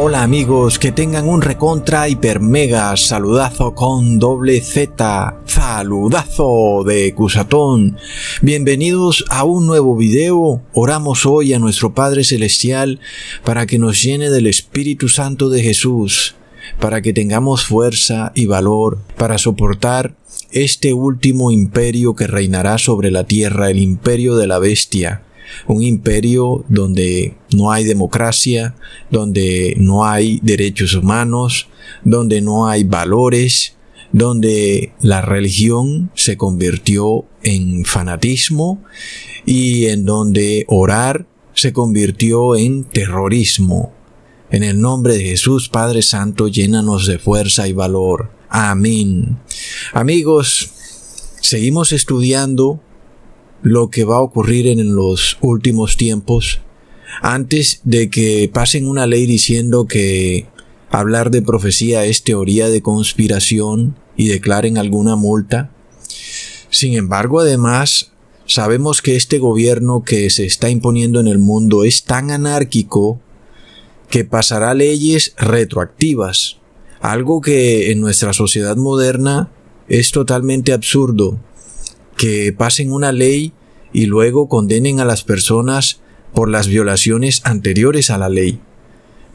Hola amigos, que tengan un recontra hiper mega saludazo con doble Z, saludazo de Cusatón. Bienvenidos a un nuevo video. Oramos hoy a nuestro Padre Celestial para que nos llene del Espíritu Santo de Jesús, para que tengamos fuerza y valor para soportar este último imperio que reinará sobre la tierra, el imperio de la bestia. Un imperio donde no hay democracia, donde no hay derechos humanos, donde no hay valores, donde la religión se convirtió en fanatismo y en donde orar se convirtió en terrorismo. En el nombre de Jesús, Padre Santo, llénanos de fuerza y valor. Amén. Amigos, seguimos estudiando lo que va a ocurrir en los últimos tiempos, antes de que pasen una ley diciendo que hablar de profecía es teoría de conspiración y declaren alguna multa. Sin embargo, además, sabemos que este gobierno que se está imponiendo en el mundo es tan anárquico que pasará leyes retroactivas, algo que en nuestra sociedad moderna es totalmente absurdo. Que pasen una ley y luego condenen a las personas por las violaciones anteriores a la ley.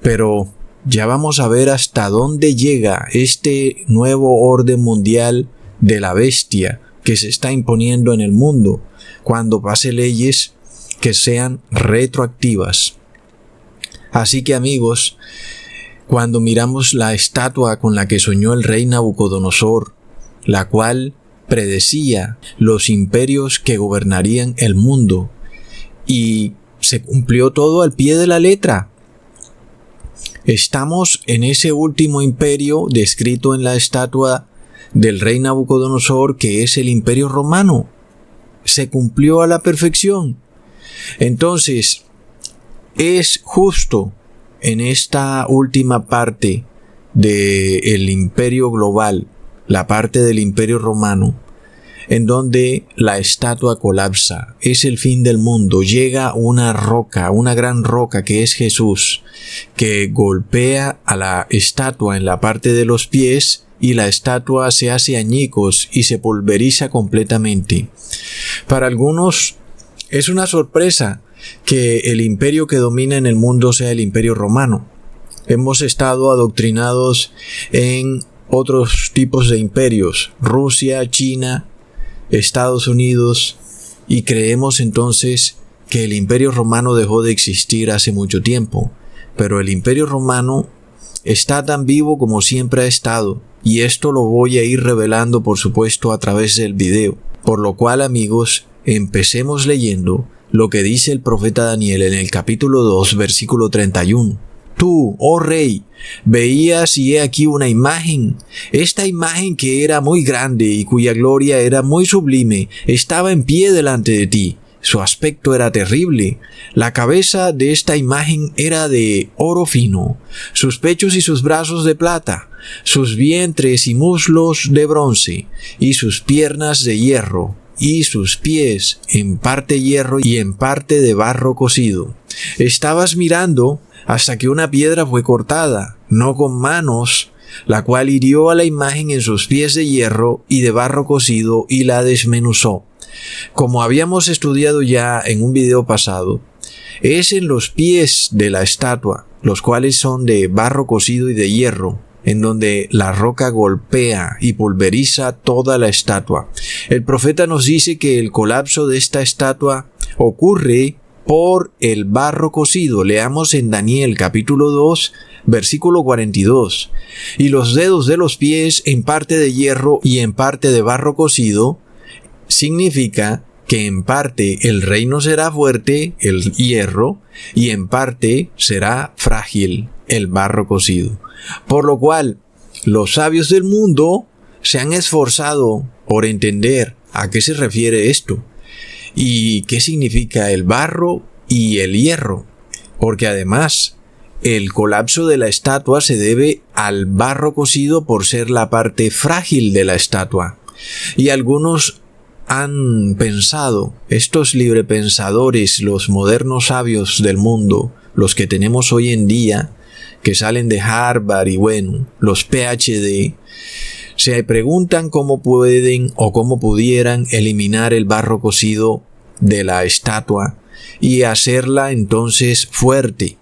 Pero ya vamos a ver hasta dónde llega este nuevo orden mundial de la bestia que se está imponiendo en el mundo cuando pase leyes que sean retroactivas. Así que amigos, cuando miramos la estatua con la que soñó el rey Nabucodonosor, la cual predecía los imperios que gobernarían el mundo, y se cumplió todo al pie de la letra. Estamos en ese último imperio descrito en la estatua del rey Nabucodonosor, que es el Imperio Romano. Se cumplió a la perfección. Entonces, es justo en esta última parte del imperio global, la parte del Imperio Romano, en donde la estatua colapsa. Es el fin del mundo. Llega una roca, una gran roca que es Jesús, que golpea a la estatua en la parte de los pies y la estatua se hace añicos y se pulveriza completamente. Para algunos es una sorpresa que el imperio que domina en el mundo sea el Imperio Romano. Hemos estado adoctrinados en otros tipos de imperios, Rusia, China, Estados Unidos, y creemos entonces que el Imperio Romano dejó de existir hace mucho tiempo. Pero el Imperio Romano está tan vivo como siempre ha estado, y esto lo voy a ir revelando, por supuesto, a través del video. Por lo cual, amigos, empecemos leyendo lo que dice el profeta Daniel en el capítulo 2, versículo 31. Tú, oh rey, veías y he aquí una imagen. Esta imagen que era muy grande y cuya gloria era muy sublime, estaba en pie delante de ti. Su aspecto era terrible. La cabeza de esta imagen era de oro fino, sus pechos y sus brazos de plata, sus vientres y muslos de bronce, y sus piernas de hierro, y sus pies en parte hierro y en parte de barro cocido. Estabas mirando hasta que una piedra fue cortada, no con manos, la cual hirió a la imagen en sus pies de hierro y de barro cocido y la desmenuzó. Como habíamos estudiado ya en un video pasado, es en los pies de la estatua, los cuales son de barro cocido y de hierro, en donde la roca golpea y pulveriza toda la estatua. El profeta nos dice que el colapso de esta estatua ocurre por el barro cocido. Leamos en Daniel capítulo 2, versículo 42. Y los dedos de los pies en parte de hierro y en parte de barro cocido, significa que en parte el reino será fuerte, el hierro, y en parte será frágil, el barro cocido. Por lo cual, los sabios del mundo se han esforzado por entender a qué se refiere esto y qué significa el barro y el hierro, porque además el colapso de la estatua se debe al barro cocido por ser la parte frágil de la estatua. Y algunos han pensado, estos librepensadores, los modernos sabios del mundo, los que tenemos hoy en día, que salen de Harvard y bueno, los PhD, se preguntan cómo pueden o cómo pudieran eliminar el barro cocido de la estatua y hacerla entonces fuerte.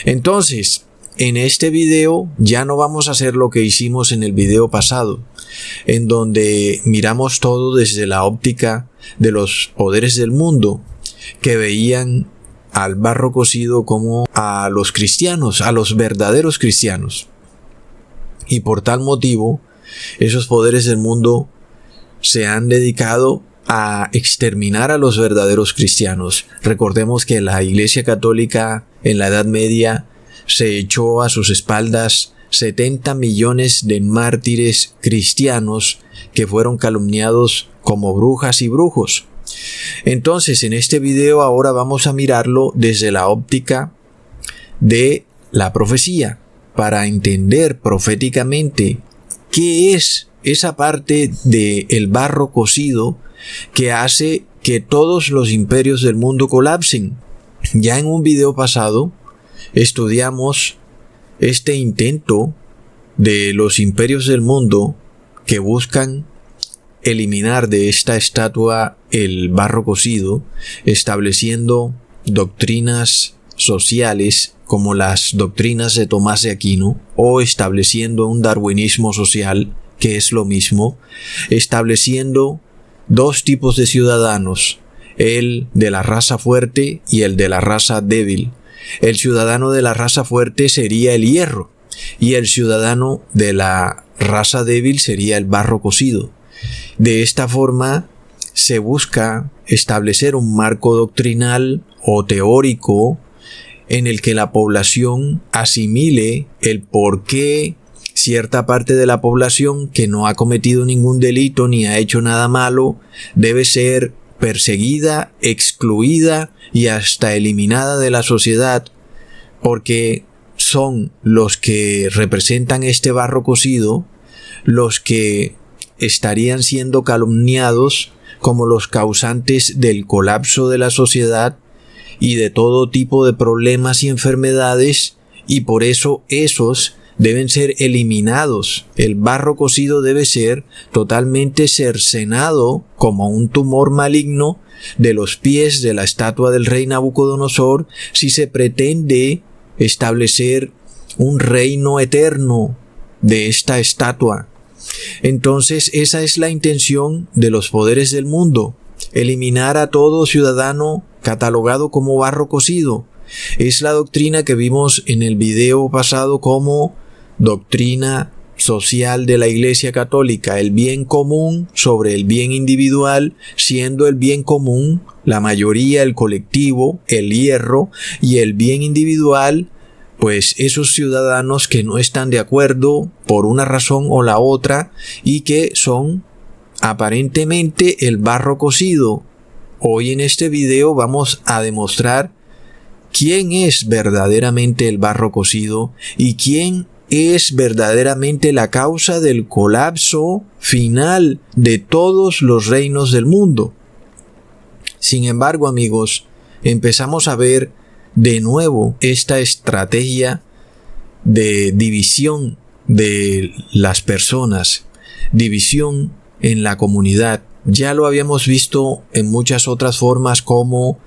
Entonces, en este video ya no vamos a hacer lo que hicimos en el video pasado, en donde miramos todo desde la óptica de los poderes del mundo, que veían al barro cocido como a los cristianos, a los verdaderos cristianos. Y por tal motivo, esos poderes del mundo se han dedicado a exterminar a los verdaderos cristianos. Recordemos que la Iglesia Católica en la Edad Media se echó a sus espaldas 70 millones de mártires cristianos que fueron calumniados como brujas y brujos. Entonces, en este video ahora vamos a mirarlo desde la óptica de la profecía, para entender proféticamente qué es esa parte del barro cocido que hace que todos los imperios del mundo colapsen. Ya en un video pasado estudiamos este intento de los imperios del mundo que buscan eliminar de esta estatua el barro cocido, estableciendo doctrinas sociales como las doctrinas de Tomás de Aquino, o estableciendo un darwinismo social, que es lo mismo, estableciendo dos tipos de ciudadanos, el de la raza fuerte y el de la raza débil. El ciudadano de la raza fuerte sería el hierro, y el ciudadano de la raza débil sería el barro cocido. De esta forma se busca establecer un marco doctrinal o teórico en el que la población asimile el por qué cierta parte de la población que no ha cometido ningún delito ni ha hecho nada malo debe ser perseguida, excluida y hasta eliminada de la sociedad, porque son los que representan este barro cocido los que estarían siendo calumniados como los causantes del colapso de la sociedad y de todo tipo de problemas y enfermedades, y por eso esos deben ser eliminados. El barro cocido debe ser totalmente cercenado como un tumor maligno de los pies de la estatua del rey Nabucodonosor si se pretende establecer un reino eterno de esta estatua. Entonces esa es la intención de los poderes del mundo, eliminar a todo ciudadano catalogado como barro cocido. Es la doctrina que vimos en el video pasado como doctrina social de la Iglesia Católica, el bien común sobre el bien individual, siendo el bien común la mayoría, el colectivo, el hierro, y el bien individual pues esos ciudadanos que no están de acuerdo por una razón o la otra y que son aparentemente el barro cocido. Hoy en este video vamos a demostrar quién es verdaderamente el barro cocido y quién es verdaderamente la causa del colapso final de todos los reinos del mundo. Sin embargo, amigos, empezamos a ver de nuevo esta estrategia de división de las personas, división en la comunidad. Ya lo habíamos visto en muchas otras formas, como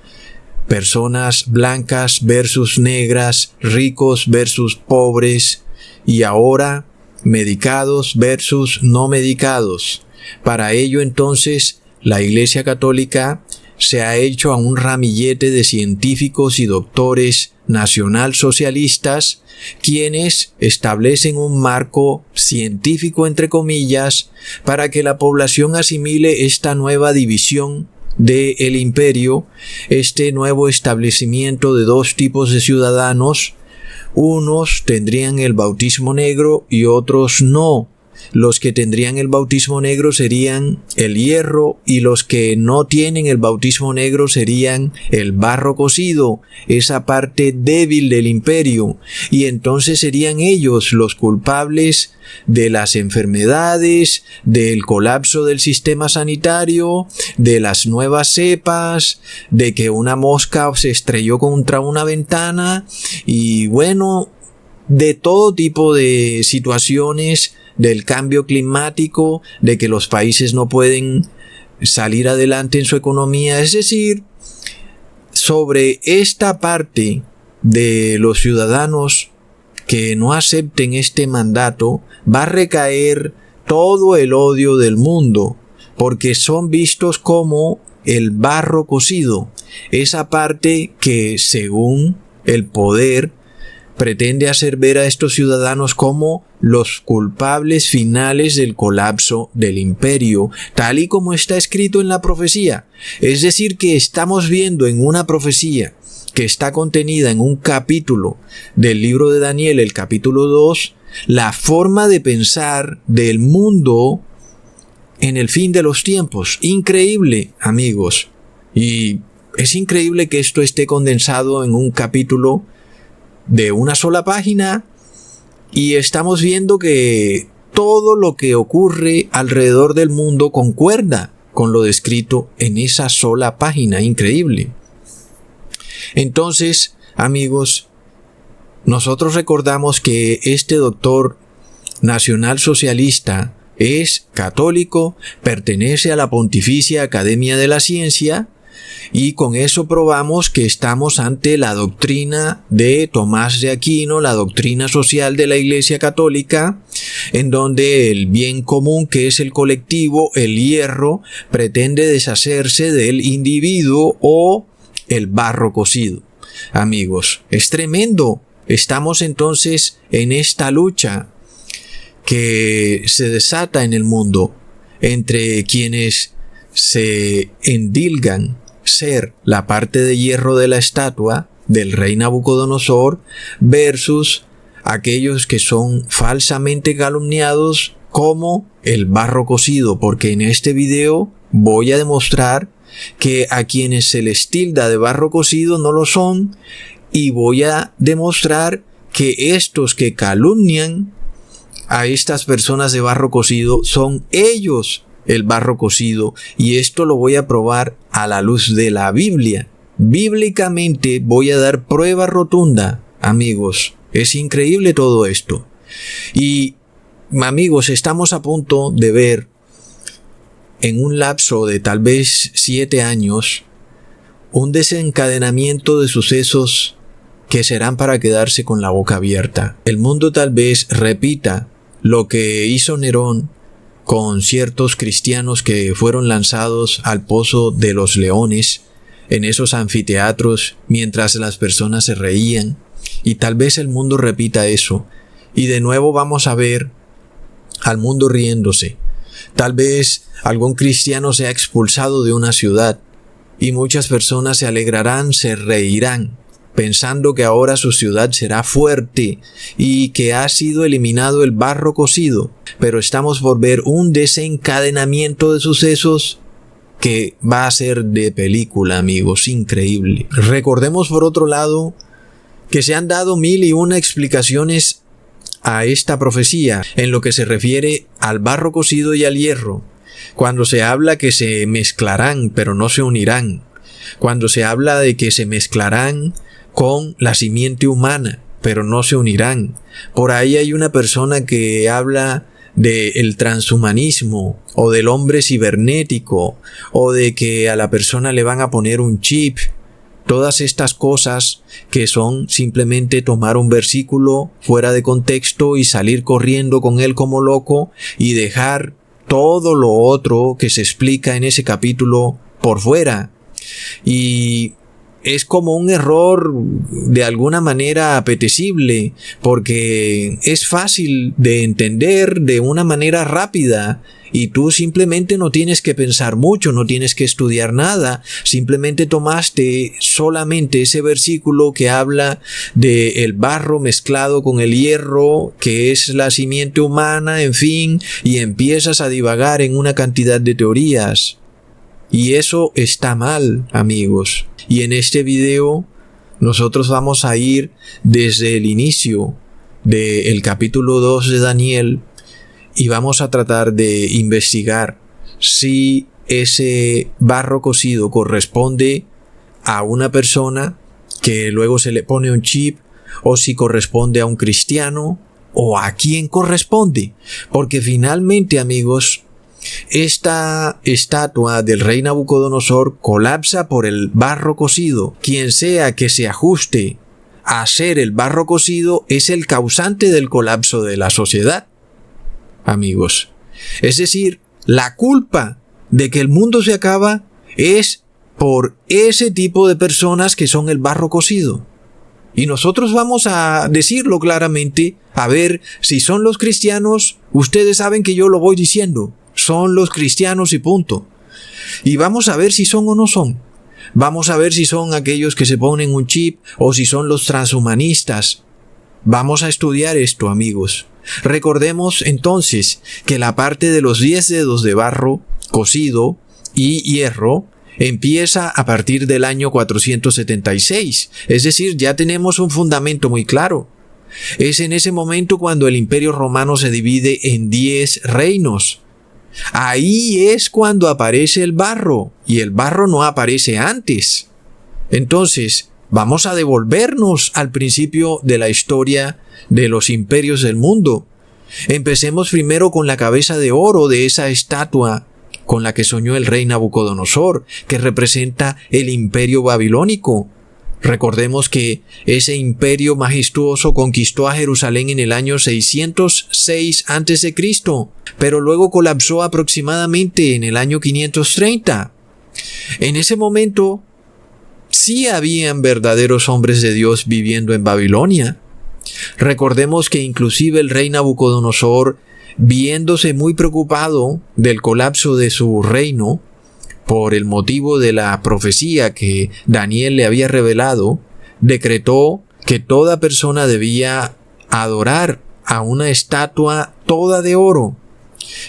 personas blancas versus negras, ricos versus pobres, y ahora medicados versus no medicados. Para ello entonces la Iglesia Católica se ha hecho a un ramillete de científicos y doctores nacionalsocialistas, quienes establecen un marco científico entre comillas para que la población asimile esta nueva división del imperio, este nuevo establecimiento de dos tipos de ciudadanos. Unos tendrían el bautismo negro y otros no. Los que tendrían el bautismo negro serían el hierro y los que no tienen el bautismo negro serían el barro cocido, esa parte débil del imperio, y entonces serían ellos los culpables de las enfermedades, del colapso del sistema sanitario, de las nuevas cepas, de que una mosca se estrelló contra una ventana y bueno, de todo tipo de situaciones, del cambio climático, de que los países no pueden salir adelante en su economía. Es decir, sobre esta parte de los ciudadanos que no acepten este mandato, va a recaer todo el odio del mundo, porque son vistos como el barro cocido, esa parte que, según el poder, pretende hacer ver a estos ciudadanos como los culpables finales del colapso del imperio, tal y como está escrito en la profecía. Es decir, que estamos viendo en una profecía que está contenida en un capítulo del libro de Daniel, el capítulo 2, la forma de pensar del mundo en el fin de los tiempos. Increíble, amigos. Y es increíble que esto esté condensado en un capítulo de una sola página, y estamos viendo que todo lo que ocurre alrededor del mundo concuerda con lo descrito en esa sola página. Increíble. Entonces, amigos, nosotros recordamos que este doctor nacionalsocialista es católico, pertenece a la Pontificia Academia de la Ciencia, y con eso probamos que estamos ante la doctrina de Tomás de Aquino, la doctrina social de la Iglesia Católica, en donde el bien común, que es el colectivo, el hierro, pretende deshacerse del individuo o el barro cocido. Amigos, es tremendo. Estamos entonces en esta lucha que se desata en el mundo entre quienes se endilgan ser la parte de hierro de la estatua del rey Nabucodonosor versus aquellos que son falsamente calumniados como el barro cocido, porque en este video voy a demostrar que a quienes se les tilda de barro cocido no lo son, y voy a demostrar que estos que calumnian a estas personas de barro cocido son ellos el barro cocido, y esto lo voy a probar a la luz de la Biblia. Bíblicamente voy a dar prueba rotunda, amigos. Es increíble todo esto. Y, amigos, estamos a punto de ver en un lapso de tal vez 7 años un desencadenamiento de sucesos que serán para quedarse con la boca abierta. El mundo tal vez repita lo que hizo Nerón con ciertos cristianos que fueron lanzados al pozo de los leones, en esos anfiteatros, mientras las personas se reían, y tal vez el mundo repita eso, y de nuevo vamos a ver al mundo riéndose. Tal vez algún cristiano sea expulsado de una ciudad, y muchas personas se alegrarán, se reirán, pensando que ahora su ciudad será fuerte y que ha sido eliminado el barro cocido. Pero estamos por ver un desencadenamiento de sucesos que va a ser de película, amigos, increíble. Recordemos por otro lado que se han dado 1001 explicaciones a esta profecía en lo que se refiere al barro cocido y al hierro. Cuando se habla que se mezclarán pero no se unirán. Cuando se habla de que se mezclarán con la simiente humana, pero no se unirán. Por ahí hay una persona que habla del transhumanismo, o del hombre cibernético, o de que a la persona le van a poner un chip. Todas estas cosas que son simplemente tomar un versículo fuera de contexto y salir corriendo con él como loco y dejar todo lo otro que se explica en ese capítulo por fuera. Y es como un error de alguna manera apetecible, porque es fácil de entender de una manera rápida, y tú simplemente no tienes que pensar mucho, no tienes que estudiar nada, simplemente tomaste solamente ese versículo que habla de el barro mezclado con el hierro, que es la simiente humana, en fin, y empiezas a divagar en una cantidad de teorías. Y eso está mal, amigos. Y en este video nosotros vamos a ir desde el inicio del capítulo 2 de Daniel y vamos a tratar de investigar si ese barro cocido corresponde a una persona que luego se le pone un chip, o si corresponde a un cristiano, o a quién corresponde. Porque finalmente, amigos, esta estatua del rey Nabucodonosor colapsa por el barro cocido. Quien sea que se ajuste a hacer el barro cocido es el causante del colapso de la sociedad, amigos. Es decir, la culpa de que el mundo se acaba es por ese tipo de personas que son el barro cocido. Y nosotros vamos a decirlo claramente, a ver si son los cristianos. Ustedes saben que yo lo voy diciendo, son los cristianos y punto. Y vamos a ver si son o no son. Vamos a ver si son aquellos que se ponen un chip o si son los transhumanistas. Vamos a estudiar esto, amigos. Recordemos entonces que la parte de los 10 dedos de barro cocido y hierro empieza a partir del año 476. Es decir, ya tenemos un fundamento muy claro. Es en ese momento cuando el Imperio Romano se divide en 10 reinos. Ahí es cuando aparece el barro, y el barro no aparece antes. Entonces, vamos a devolvernos al principio de la historia de los imperios del mundo. Empecemos primero con la cabeza de oro de esa estatua con la que soñó el rey Nabucodonosor, que representa el imperio babilónico. Recordemos que ese imperio majestuoso conquistó a Jerusalén en el año 606 a.C., pero luego colapsó aproximadamente en el año 530. En ese momento, sí habían verdaderos hombres de Dios viviendo en Babilonia. Recordemos que inclusive el rey Nabucodonosor, viéndose muy preocupado del colapso de su reino, por el motivo de la profecía que Daniel le había revelado, decretó que toda persona debía adorar a una estatua toda de oro.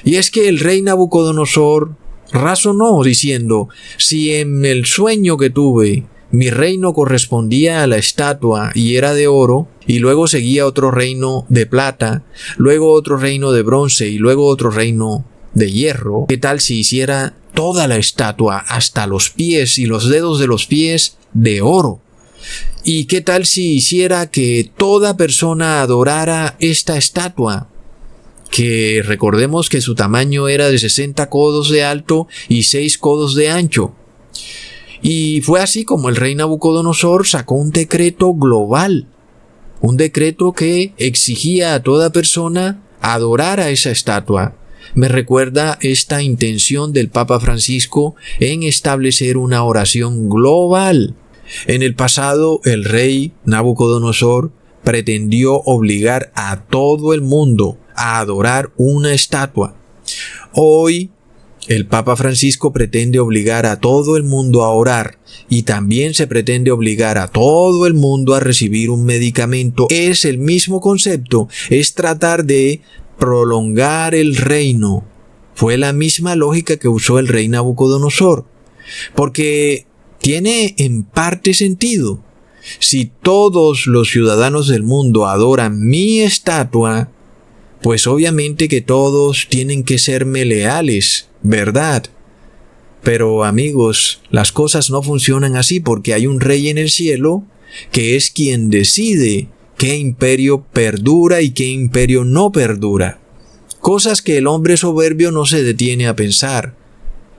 Y es que el rey Nabucodonosor razonó diciendo: si en el sueño que tuve mi reino correspondía a la estatua y era de oro, y luego seguía otro reino de plata, luego otro reino de bronce y luego otro reino de hierro, ¿qué tal si hiciera toda la estatua, hasta los pies y los dedos de los pies, de oro? ¿Y qué tal si hiciera que toda persona adorara esta estatua? Que recordemos que su tamaño era de 60 codos de alto y 6 codos de ancho. Y fue así como el rey Nabucodonosor sacó un decreto global, un decreto que exigía a toda persona adorar a esa estatua. Me recuerda esta intención del Papa Francisco en establecer una oración global. En el pasado, el rey Nabucodonosor pretendió obligar a todo el mundo a adorar una estatua. Hoy, el Papa Francisco pretende obligar a todo el mundo a orar, y también se pretende obligar a todo el mundo a recibir un medicamento. Es el mismo concepto, es tratar de prolongar el reino. Fue la misma lógica que usó el rey Nabucodonosor, porque tiene en parte sentido. Si todos los ciudadanos del mundo adoran mi estatua, pues obviamente que todos tienen que serme leales, ¿verdad? Pero amigos, las cosas no funcionan así, porque hay un rey en el cielo que es quien decide qué imperio perdura y qué imperio no perdura. Cosas que el hombre soberbio no se detiene a pensar.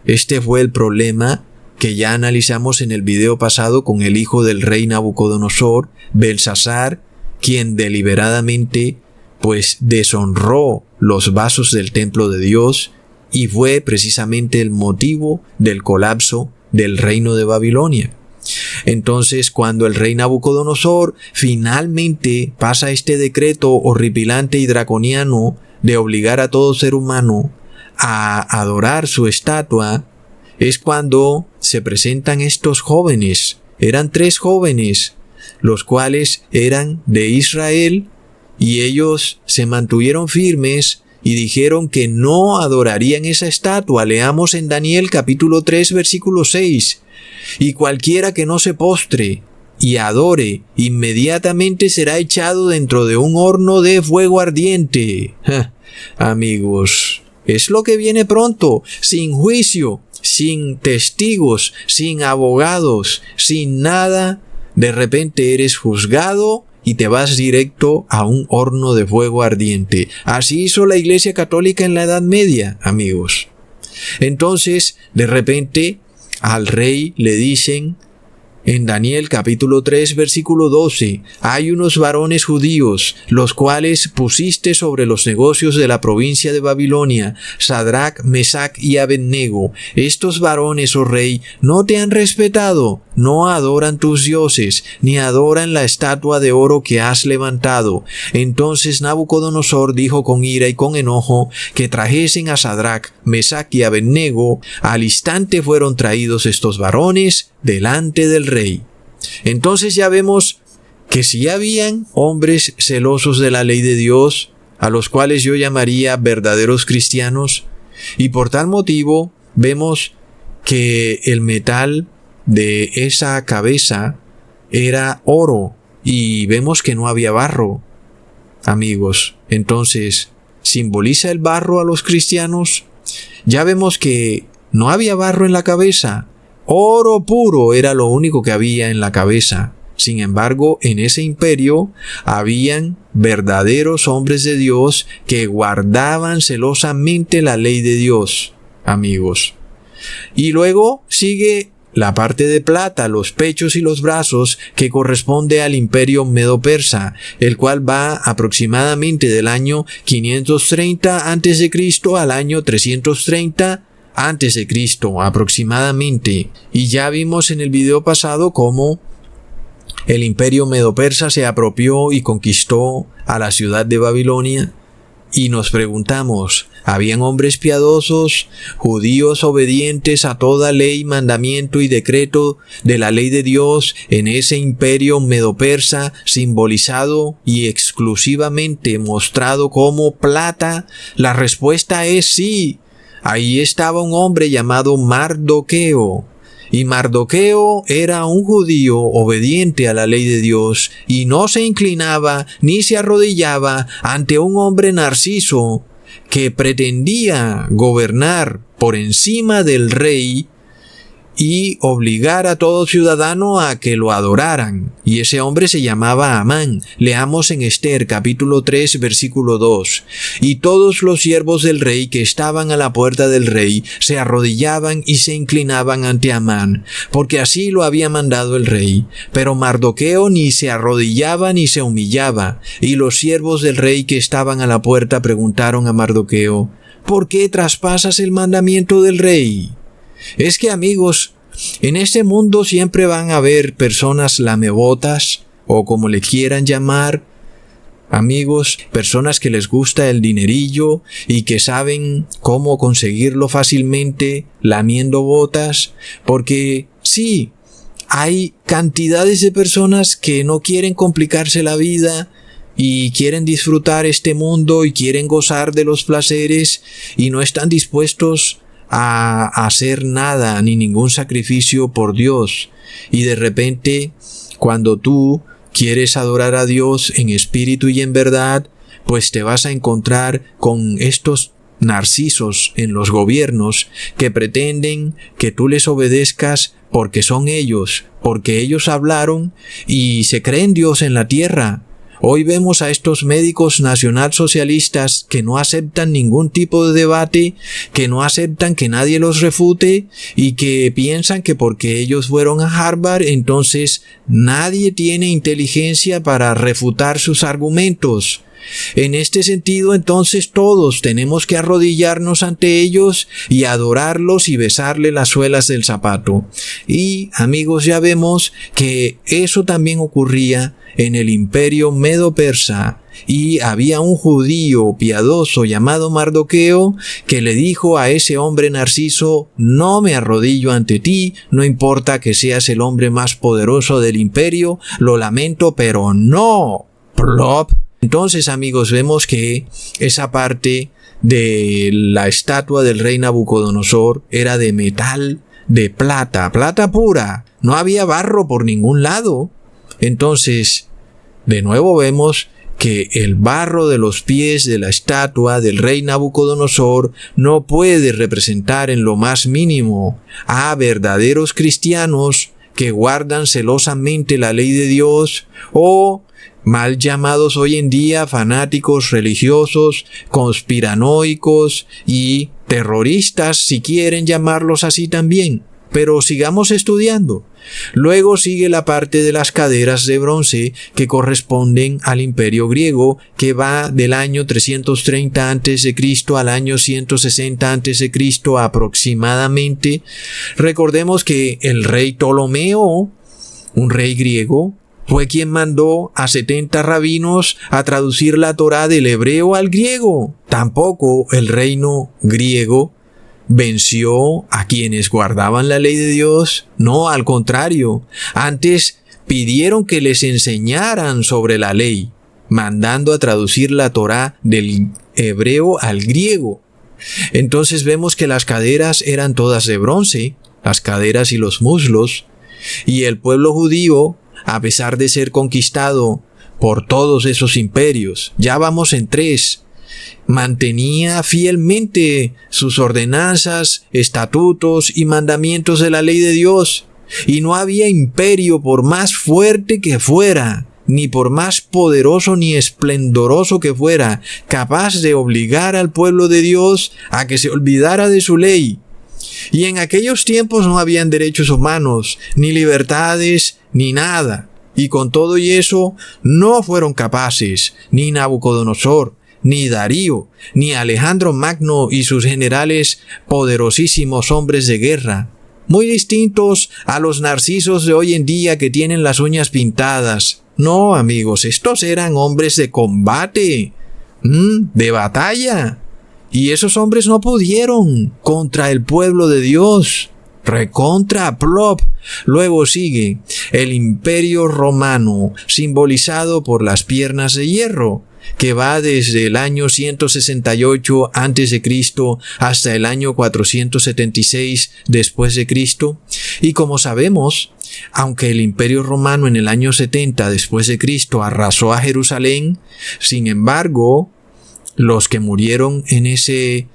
Este fue el problema que ya analizamos en el video pasado con el hijo del rey Nabucodonosor, Belsasar, quien deliberadamente deshonró los vasos del templo de Dios, y fue precisamente el motivo del colapso del reino de Babilonia. Entonces, cuando el rey Nabucodonosor finalmente pasa este decreto horripilante y draconiano de obligar a todo ser humano a adorar su estatua, es cuando se presentan estos jóvenes. Eran 3 jóvenes, los cuales eran de Israel, y ellos se mantuvieron firmes y dijeron que no adorarían esa estatua. Leamos en Daniel capítulo 3 versículo 6. Y cualquiera que no se postre y adore, inmediatamente será echado dentro de un horno de fuego ardiente. Amigos, es lo que viene pronto, sin juicio, sin testigos, sin abogados, sin nada. De repente eres juzgado y te vas directo a un horno de fuego ardiente. Así hizo la Iglesia Católica en la Edad Media, amigos. Entonces, de repente, al rey le dicen en Daniel capítulo 3 versículo 12, hay unos varones judíos, los cuales pusiste sobre los negocios de la provincia de Babilonia, Sadrach, Mesach y Abednego. Estos varones, oh rey, no te han respetado, no adoran tus dioses, ni adoran la estatua de oro que has levantado. Entonces Nabucodonosor dijo con ira y con enojo que trajesen a Sadrach, Mesach y Abednego. Al instante fueron traídos estos varones delante del rey. Entonces ya vemos que si habían hombres celosos de la ley de Dios, a los cuales yo llamaría verdaderos cristianos, y por tal motivo vemos que el metal de esa cabeza era oro, y vemos que no había barro. Amigos, entonces, ¿simboliza el barro a los cristianos? Ya vemos que no había barro en la cabeza. Oro puro era lo único que había en la cabeza. Sin embargo, en ese imperio habían verdaderos hombres de Dios que guardaban celosamente la ley de Dios, amigos. Y luego sigue la parte de plata, los pechos y los brazos, que corresponde al imperio medo-persa, el cual va aproximadamente del año 530 a.C. al año 330 antes de Cristo aproximadamente. Y ya vimos en el video pasado cómo el imperio medo-persa se apropió y conquistó a la ciudad de Babilonia. Y nos preguntamos, ¿habían hombres piadosos, judíos obedientes a toda ley, mandamiento y decreto de la ley de Dios en ese imperio medo-persa simbolizado y exclusivamente mostrado como plata? La respuesta es sí. Ahí estaba un hombre llamado Mardoqueo. Y Mardoqueo era un judío obediente a la ley de Dios y no se inclinaba ni se arrodillaba ante un hombre narciso que pretendía gobernar por encima del rey y obligar a todo ciudadano a que lo adoraran. Y ese hombre se llamaba Amán. Leamos en Esther capítulo 3 versículo 2. Y todos los siervos del rey que estaban a la puerta del rey se arrodillaban y se inclinaban ante Amán, porque así lo había mandado el rey. Pero Mardoqueo ni se arrodillaba ni se humillaba. Y los siervos del rey que estaban a la puerta preguntaron a Mardoqueo, ¿por qué traspasas el mandamiento del rey? Es que, amigos, en este mundo siempre van a haber personas lamebotas, o como le quieran llamar, amigos, personas que les gusta el dinerillo y que saben cómo conseguirlo fácilmente lamiendo botas, porque sí, hay cantidades de personas que no quieren complicarse la vida y quieren disfrutar este mundo y quieren gozar de los placeres y no están dispuestos a hacer nada ni ningún sacrificio por Dios. Y de repente, cuando tú quieres adorar a Dios en espíritu y en verdad, pues te vas a encontrar con estos narcisos en los gobiernos que pretenden que tú les obedezcas porque son ellos, porque ellos hablaron y se creen Dios en la tierra. Hoy vemos a estos médicos nacionalsocialistas que no aceptan ningún tipo de debate, que no aceptan que nadie los refute y que piensan que porque ellos fueron a Harvard, entonces nadie tiene inteligencia para refutar sus argumentos. En este sentido, entonces todos tenemos que arrodillarnos ante ellos y adorarlos y besarle las suelas del zapato. Y, amigos, ya vemos que eso también ocurría en el imperio medo-persa, y había un judío piadoso llamado Mardoqueo que le dijo a ese hombre narciso, no me arrodillo ante ti, no importa que seas el hombre más poderoso del imperio, lo lamento, pero no. Plop. Entonces, amigos, vemos que esa parte de la estatua del rey Nabucodonosor era de metal, de plata, plata pura, no había barro por ningún lado. Entonces, de nuevo vemos que el barro de los pies de la estatua del rey Nabucodonosor no puede representar en lo más mínimo a verdaderos cristianos que guardan celosamente la ley de Dios o mal llamados hoy en día fanáticos religiosos, conspiranoicos y terroristas, si quieren llamarlos así también. Pero sigamos estudiando. Luego sigue la parte de las caderas de bronce que corresponden al imperio griego, que va del año 330 a.C. al año 160 a.C. aproximadamente. Recordemos que el rey Ptolomeo, un rey griego, fue quien mandó a 70 rabinos a traducir la Torá del hebreo al griego. Tampoco el reino griego venció a quienes guardaban la ley de Dios. No, al contrario, antes pidieron que les enseñaran sobre la ley, mandando a traducir la Torá del hebreo al griego. Entonces vemos que las caderas eran todas de bronce, las caderas y los muslos, y el pueblo judío, a pesar de ser conquistado por todos esos imperios, ya vamos en 3, mantenía fielmente sus ordenanzas, estatutos y mandamientos de la ley de Dios. Y no había imperio, por más fuerte que fuera, ni por más poderoso ni esplendoroso que fuera, capaz de obligar al pueblo de Dios a que se olvidara de su ley. Y en aquellos tiempos no habían derechos humanos, ni libertades, ni nada. Y con todo y eso, no fueron capaces, ni Nabucodonosor, ni Darío, ni Alejandro Magno y sus generales, poderosísimos hombres de guerra, muy distintos a los narcisos de hoy en día que tienen las uñas pintadas. No, amigos, estos eran hombres de combate, de batalla. Y esos hombres no pudieron contra el pueblo de Dios. Recontra plop. Luego sigue el imperio romano, simbolizado por las piernas de hierro, que va desde el año 168 a.C. hasta el año 476 después de Cristo. Y como sabemos, aunque el imperio romano en el año 70 después de Cristo arrasó a Jerusalén, sin embargo, los que murieron en ese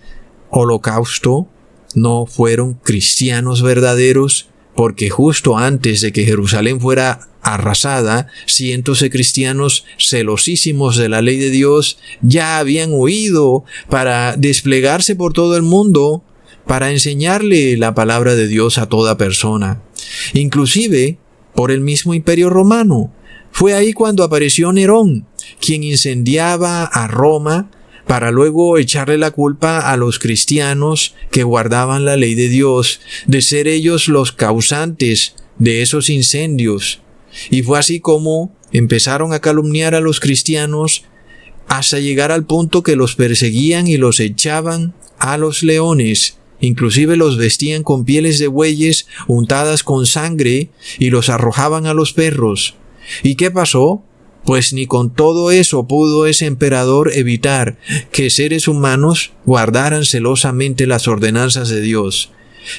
holocausto no fueron cristianos verdaderos, porque justo antes de que Jerusalén fuera arrasada, cientos de cristianos celosísimos de la ley de Dios ya habían huido para desplegarse por todo el mundo para enseñarle la palabra de Dios a toda persona, inclusive por el mismo imperio romano. Fue ahí cuando apareció Nerón, quien incendiaba a Roma para luego echarle la culpa a los cristianos que guardaban la ley de Dios, de ser ellos los causantes de esos incendios. Y fue así como empezaron a calumniar a los cristianos hasta llegar al punto que los perseguían y los echaban a los leones. Inclusive los vestían con pieles de bueyes untadas con sangre y los arrojaban a los perros. ¿Y qué pasó? Pues ni con todo eso pudo ese emperador evitar que seres humanos guardaran celosamente las ordenanzas de Dios.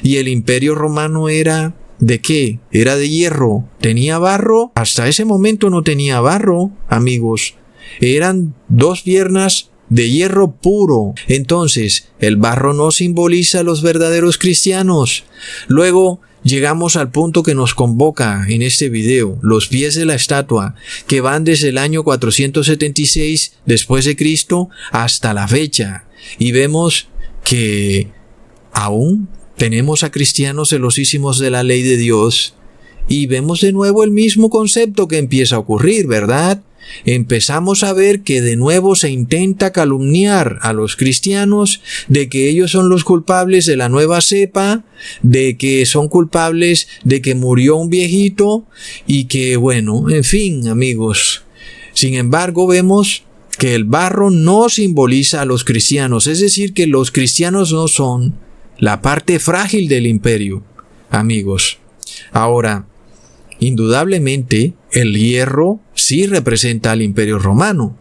Y el imperio romano era ¿de qué? Era de hierro. ¿Tenía barro? Hasta ese momento no tenía barro, amigos. Eran 2 piernas de hierro puro. Entonces, el barro no simboliza a los verdaderos cristianos. Luego, llegamos al punto que nos convoca en este video, los pies de la estatua, que van desde el año 476 después de Cristo hasta la fecha. Y vemos que aún tenemos a cristianos celosísimos de la ley de Dios. Y vemos de nuevo el mismo concepto que empieza a ocurrir, ¿verdad? Empezamos a ver que de nuevo se intenta calumniar a los cristianos de que ellos son los culpables de la nueva cepa, de que son culpables de que murió un viejito y que, bueno, en fin, amigos. Sin embargo, vemos que el barro no simboliza a los cristianos, es decir, que los cristianos no son la parte frágil del imperio, amigos. Ahora, indudablemente, el hierro sí representa al imperio romano,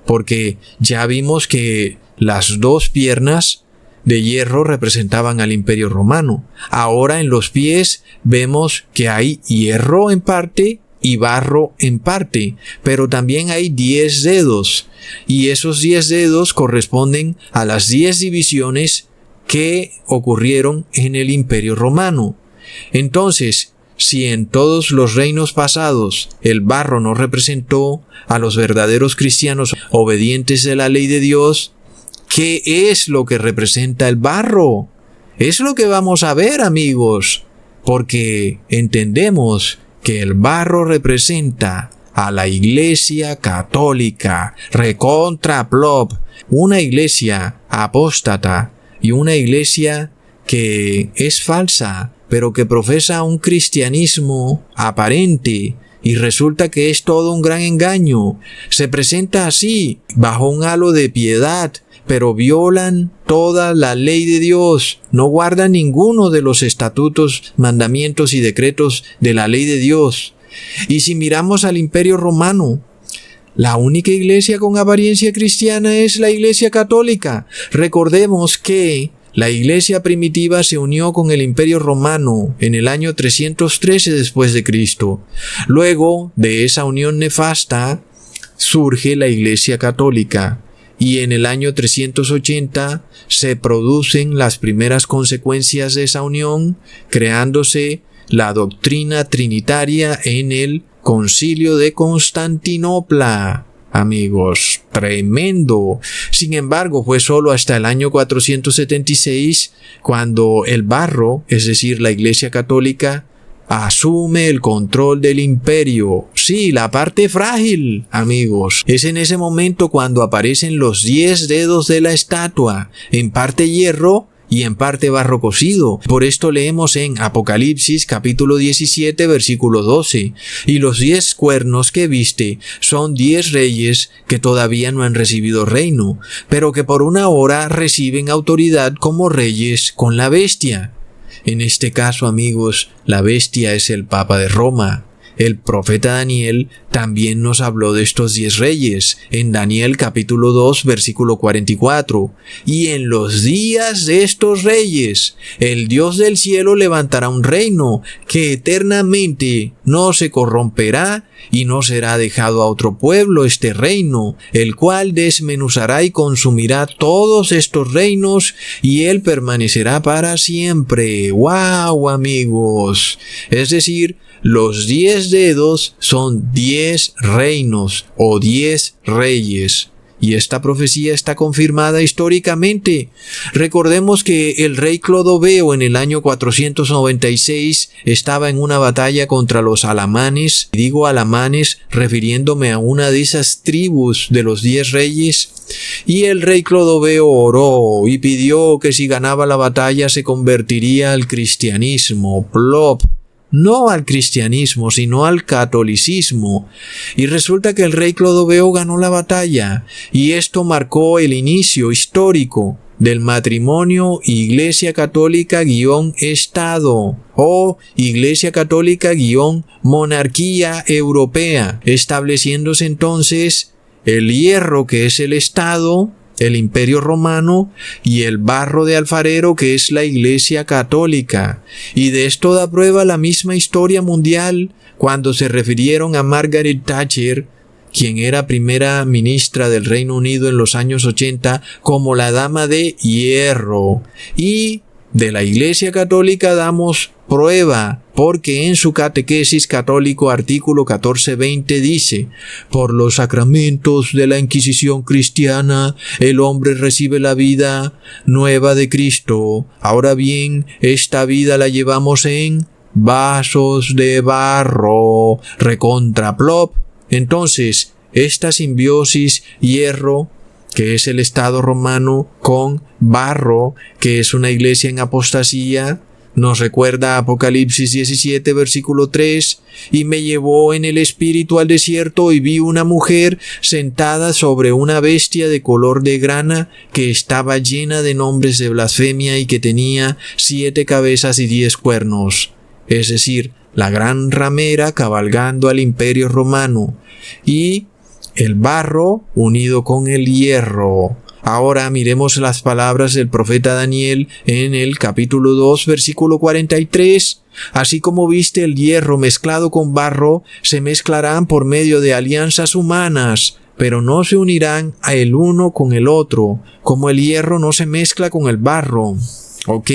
porque ya vimos que las 2 piernas de hierro representaban al imperio romano. Ahora en los pies vemos que hay hierro en parte y barro en parte, pero también hay 10 dedos, y esos 10 dedos corresponden a las 10 divisiones que ocurrieron en el imperio romano. Entonces, si en todos los reinos pasados el barro no representó a los verdaderos cristianos obedientes de la ley de Dios, ¿qué es lo que representa el barro? Es lo que vamos a ver, amigos, porque entendemos que el barro representa a la Iglesia Católica, recontra plop, una iglesia apóstata y una iglesia que es falsa, pero que profesa un cristianismo aparente y resulta que es todo un gran engaño. Se presenta así, bajo un halo de piedad, pero violan toda la ley de Dios, no guardan ninguno de los estatutos, mandamientos y decretos de la ley de Dios. Y si miramos al Imperio Romano, la única iglesia con apariencia cristiana es la Iglesia Católica. Recordemos que la iglesia primitiva se unió con el Imperio Romano en el año 313 después de Cristo. Luego de esa unión nefasta surge la Iglesia Católica y en el año 380 se producen las primeras consecuencias de esa unión, creándose la doctrina trinitaria en el Concilio de Constantinopla. Amigos, tremendo. Sin embargo, fue solo hasta el año 476 cuando el barro, es decir, la Iglesia Católica, asume el control del imperio. Sí, la parte frágil, amigos. Es en ese momento cuando aparecen los 10 dedos de la estatua, en parte hierro y en parte barro cocido. Por esto leemos en Apocalipsis capítulo 17 versículo 12. Y los 10 cuernos que viste son 10 reyes que todavía no han recibido reino, pero que por una hora reciben autoridad como reyes con la bestia. En este caso, amigos, la bestia es el Papa de Roma. El profeta Daniel también nos habló de estos 10 reyes en Daniel capítulo 2 versículo 44. Y en los días de estos reyes, el Dios del cielo levantará un reino que eternamente no se corromperá y no será dejado a otro pueblo este reino, el cual desmenuzará y consumirá todos estos reinos y él permanecerá para siempre. ¡Wow, amigos! Es decir, los 10 dedos son 10 reinos o 10 reyes. Y esta profecía está confirmada históricamente. Recordemos que el rey Clodoveo en el año 496 estaba en una batalla contra los alamanes. Digo alamanes refiriéndome a una de esas tribus de los 10 reyes. Y el rey Clodoveo oró y pidió que si ganaba la batalla se convertiría al cristianismo. Plop. No al cristianismo, sino al catolicismo. Y resulta que el rey Clodoveo ganó la batalla, y esto marcó el inicio histórico del matrimonio Iglesia Católica-Estado o Iglesia Católica-Monarquía Europea, estableciéndose entonces el hierro, que es el Estado, el Imperio Romano, y el barro de alfarero, que es la Iglesia Católica. Y de esto da prueba la misma historia mundial cuando se refirieron a Margaret Thatcher, quien era primera ministra del Reino Unido en los años 80, como la Dama de Hierro. Y de la Iglesia Católica damos prueba, porque en su catequesis católico artículo 1420 dice: por los sacramentos de la Inquisición cristiana, el hombre recibe la vida nueva de Cristo. Ahora bien, esta vida la llevamos en vasos de barro, recontra plop. Entonces, esta simbiosis hierro, que es el Estado romano, con barro, que es una iglesia en apostasía, nos recuerda Apocalipsis 17 versículo 3, y me llevó en el espíritu al desierto y vi una mujer sentada sobre una bestia de color de grana que estaba llena de nombres de blasfemia y que tenía 7 cabezas y 10 cuernos, es decir, la gran ramera cabalgando al Imperio Romano, y el barro unido con el hierro. Ahora miremos las palabras del profeta Daniel en el capítulo 2, versículo 43. Así como viste el hierro mezclado con barro, se mezclarán por medio de alianzas humanas, pero no se unirán a el uno con el otro, como el hierro no se mezcla con el barro. Ok.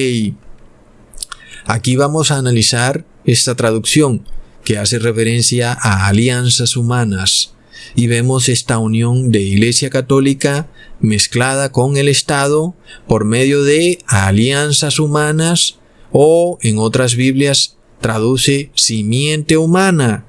Aquí vamos a analizar esta traducción, que hace referencia a alianzas humanas. Y vemos esta unión de Iglesia Católica mezclada con el Estado por medio de alianzas humanas, o en otras Biblias traduce simiente humana,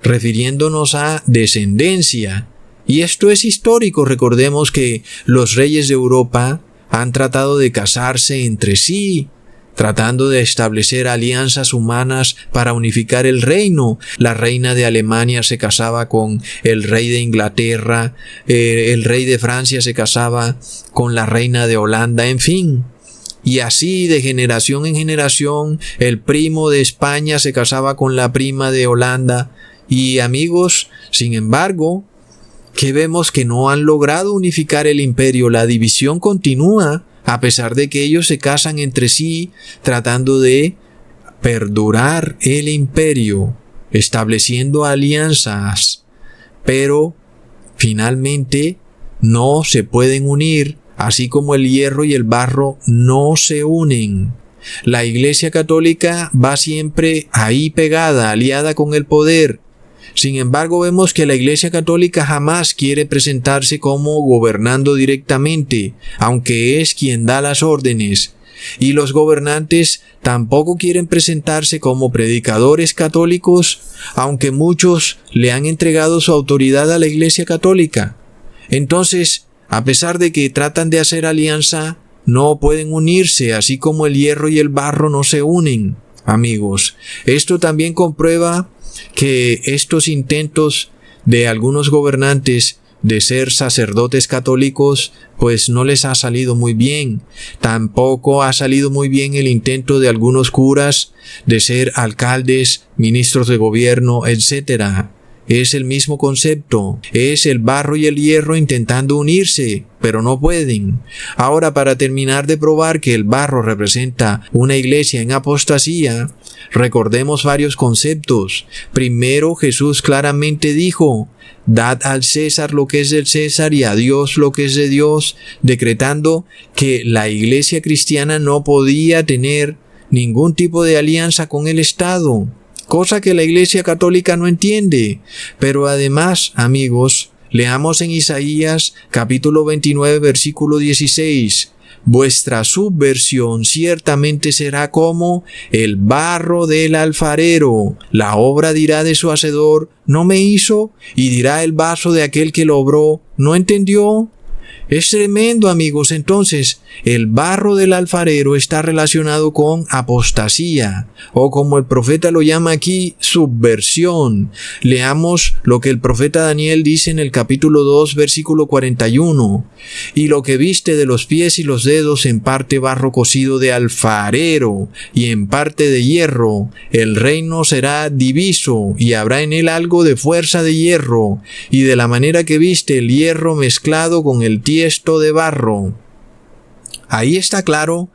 refiriéndonos a descendencia. Y esto es histórico. Recordemos que los reyes de Europa han tratado de casarse entre sí, tratando de establecer alianzas humanas para unificar el reino. La reina de Alemania se casaba con el rey de Inglaterra, el rey de Francia se casaba con la reina de Holanda, en fin. Y así de generación en generación, el primo de España se casaba con la prima de Holanda. Y amigos, sin embargo, que vemos que no han logrado unificar el imperio. La división continúa, a pesar de que ellos se casan entre sí, tratando de perdurar el imperio, estableciendo alianzas, pero finalmente no se pueden unir, así como el hierro y el barro no se unen. La Iglesia Católica va siempre ahí pegada, aliada con el poder. Sin embargo, vemos que la Iglesia Católica jamás quiere presentarse como gobernando directamente, aunque es quien da las órdenes. Y los gobernantes tampoco quieren presentarse como predicadores católicos, aunque muchos le han entregado su autoridad a la Iglesia Católica. Entonces, a pesar de que tratan de hacer alianza, no pueden unirse, así como el hierro y el barro no se unen, amigos. Esto también comprueba que estos intentos de algunos gobernantes de ser sacerdotes católicos, pues no les ha salido muy bien. Tampoco ha salido muy bien el intento de algunos curas de ser alcaldes, ministros de gobierno, etc. Es el mismo concepto, es el barro y el hierro intentando unirse, pero no pueden. Ahora, para terminar de probar que el barro representa una iglesia en apostasía, recordemos varios conceptos. Primero, Jesús claramente dijo: dad al César lo que es del César y a Dios lo que es de Dios, decretando que la iglesia cristiana no podía tener ningún tipo de alianza con el Estado, cosa que la Iglesia Católica no entiende. Pero además, amigos, leamos en Isaías capítulo 29 versículo 16. Vuestra subversión ciertamente será como el barro del alfarero. La obra dirá de su hacedor: no me hizo, y dirá el vaso de aquel que lo obró: no entendió. Es tremendo, amigos. Entonces, el barro del alfarero está relacionado con apostasía, o como el profeta lo llama aquí, subversión. Leamos lo que el profeta Daniel dice en el capítulo 2, versículo 41. Y lo que viste de los pies y los dedos, en parte barro cocido de alfarero, y en parte de hierro. El reino será diviso, y habrá en él algo de fuerza de hierro, y de la manera que viste el hierro mezclado con el tiesto de barro. Ahí está claro,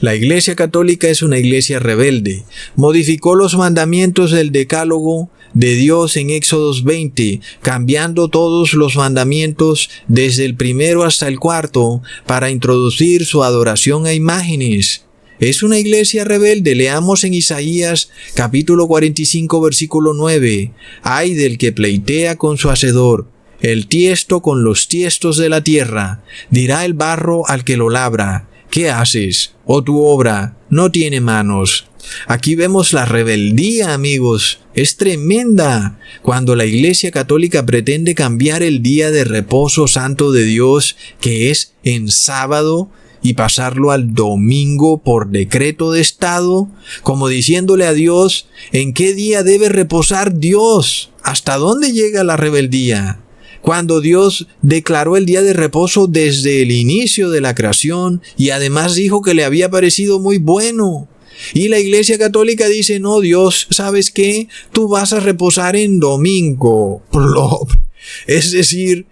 la Iglesia Católica es una iglesia rebelde. Modificó los mandamientos del Decálogo de Dios en Éxodos 20, cambiando todos los mandamientos desde el primero hasta el cuarto para introducir su adoración a imágenes. Es una iglesia rebelde. Leamos en Isaías capítulo 45 versículo 9. Ay del que pleitea con su hacedor, el tiesto con los tiestos de la tierra. Dirá el barro al que lo labra: ¿qué haces? ¿O tu obra no tiene manos? Aquí vemos la rebeldía, amigos. Es tremenda cuando la Iglesia Católica pretende cambiar el día de reposo santo de Dios, que es en sábado, y pasarlo al domingo por decreto de Estado, como diciéndole a Dios en qué día debe reposar Dios. ¿Hasta dónde llega la rebeldía? Cuando Dios declaró el día de reposo desde el inicio de la creación, y además dijo que le había parecido muy bueno. Y la Iglesia Católica dice: no, Dios, ¿sabes qué? Tú vas a reposar en domingo. Plop. Es decir,